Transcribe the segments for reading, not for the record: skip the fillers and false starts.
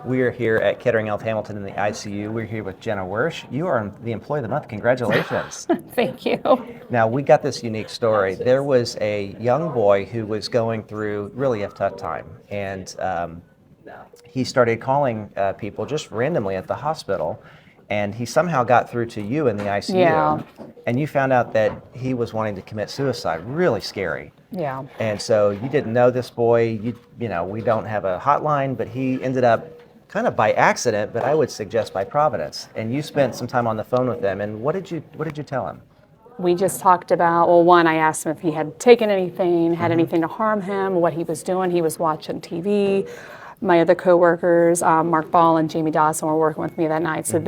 We are here at Kettering Health Hamilton in the ICU. We're here with Jenna Wirsch. You are the Employee of the Month. Congratulations. Thank you. Now, we got this unique story. There was a young boy who was going through really a tough time, and he started calling people just randomly at the hospital, and he somehow got through to you in the ICU. Yeah. And you found out that he was wanting to commit suicide. Really scary. Yeah. And so you didn't know this boy. You know, we don't have a hotline, but he ended up kind of by accident, but I would suggest by providence. And you spent some time on the phone with him. And what did you tell him? We just talked about, well, one, I asked him if he had taken anything, had anything to harm him, what he was doing. He was watching TV. My other coworkers, Mark Ball and Jamie Dawson, were working with me that night. So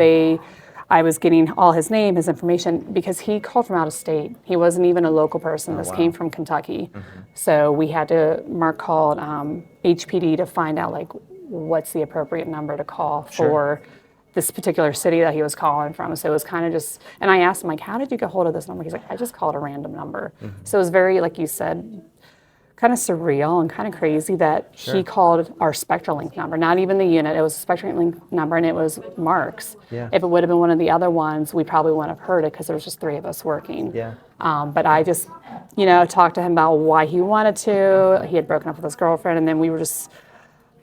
I was getting all his name, his information, because he called from out of state. He wasn't even a local person. This came from Kentucky. So Mark called HPD to find out, like, what's the appropriate number to call for this particular city that he was calling from. So it was kind of just, and I asked him, like, how did you get hold of this number? He's like, I just called a random number. So it was very, like you said, kind of surreal and kind of crazy that he called our SpectraLink number, not even the unit. It was a SpectraLink number, and it was Mark's. Yeah. If it would have been one of the other ones, we probably wouldn't have heard it because there was just three of us working. Yeah. But I just, talked to him about why he wanted to. He had broken up with his girlfriend, and then we were just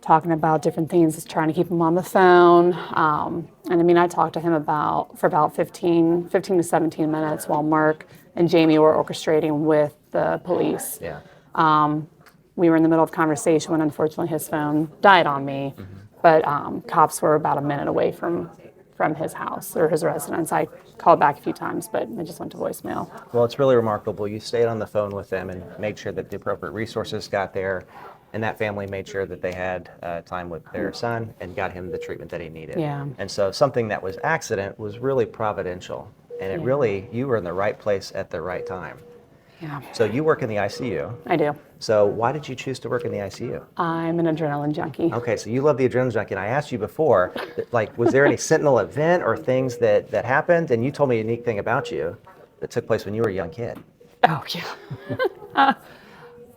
talking about different things, just trying to keep him on the phone. And I talked to him for about 15 to 17 minutes while Mark and Jamie were orchestrating with the police. Yeah. We were in the middle of conversation when unfortunately his phone died on me, but cops were about a minute away from his house or his residence. I called back a few times, but it just went to voicemail. Well, it's really remarkable. You stayed on the phone with them and made sure that the appropriate resources got there, and that family made sure that they had time with their son and got him the treatment that he needed. Yeah. And so something that was accident was really providential, and you were in the right place at the right time. Yeah. So you work in the ICU. I do. So why did you choose to work in the ICU? I'm an adrenaline junkie. Okay, so you love the adrenaline junkie, and I asked you before, like, was there any sentinel event or things that happened? And you told me a unique thing about you that took place when you were a young kid. Oh, yeah.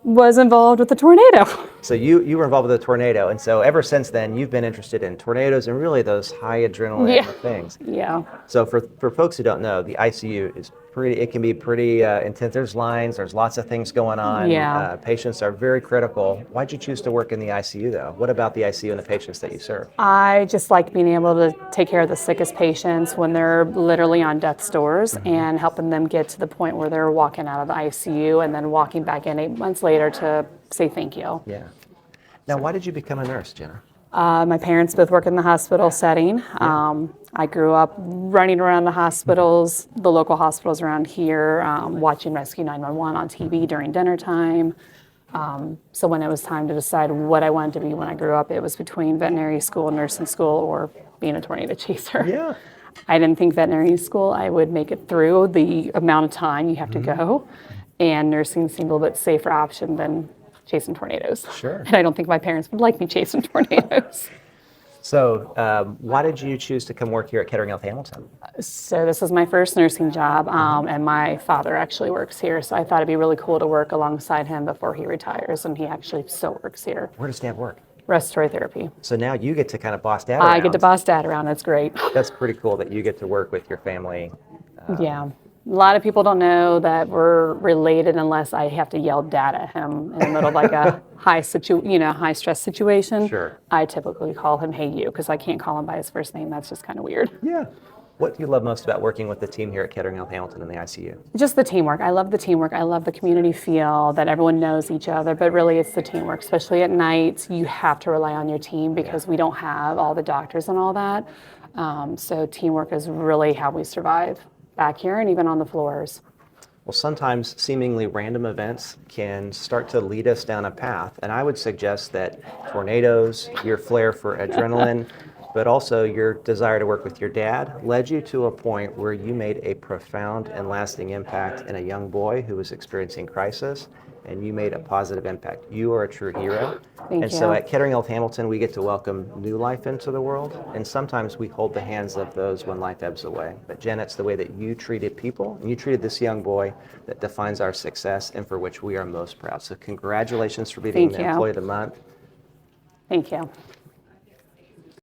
Was involved with the tornado. So you were involved with a tornado, and so ever since then, you've been interested in tornadoes and really those high adrenaline things. Yeah. So for folks who don't know, the ICU is it can be pretty intense. There's lines, there's lots of things going on. Yeah. Patients are very critical. Why'd you choose to work in the ICU though? What about the ICU and the patients that you serve? I just like being able to take care of the sickest patients when they're literally on death's doors and helping them get to the point where they're walking out of the ICU and then walking back in 8 months later to say thank you. Yeah. Now, why did you become a nurse, Jenna? My parents both work in the hospital setting. I grew up running around the hospitals, the local hospitals around here, watching Rescue 911 on TV during dinner time. So when it was time to decide what I wanted to be when I grew up, it was between veterinary school, nursing school, or being a tornado chaser. Yeah. I didn't think veterinary school I would make it through the amount of time you have to go, and nursing seemed a little bit safer option than chasing tornadoes. Sure. And I don't think my parents would like me chasing tornadoes. So why did you choose to come work here at Kettering Health Hamilton? So this is my first nursing job, and my father actually works here, so I thought it'd be really cool to work alongside him before he retires, and he actually still works here. Where does Dad work? Respiratory therapy. So now you get to kind of boss Dad around. I get to boss Dad around. That's great. That's pretty cool that you get to work with your family. Yeah. A lot of people don't know that we're related unless I have to yell Dad at him in the middle of like a high stress situation. Sure. I typically call him Hey You because I can't call him by his first name. That's just kind of weird. Yeah. What do you love most about working with the team here at Kettering Health Hamilton in the ICU? Just the teamwork. I love the teamwork. I love the community feel that everyone knows each other, but really it's the teamwork. Especially at night, you have to rely on your team because we don't have all the doctors and all that. So teamwork is really how we survive back here and even on the floors. Well, sometimes seemingly random events can start to lead us down a path, and I would suggest that tornadoes, your flair for adrenaline, but also your desire to work with your dad led you to a point where you made a profound and lasting impact in a young boy who was experiencing crisis, and you made a positive impact. You are a true hero. Thank and you. so at Kettering Health Hamilton, we get to welcome new life into the world, and sometimes we hold the hands of those when life ebbs away. But Jen, it's the way that you treated people, and you treated this young boy that defines our success and for which we are most proud. So congratulations for being Thank the you. Employee of the Month. Thank you.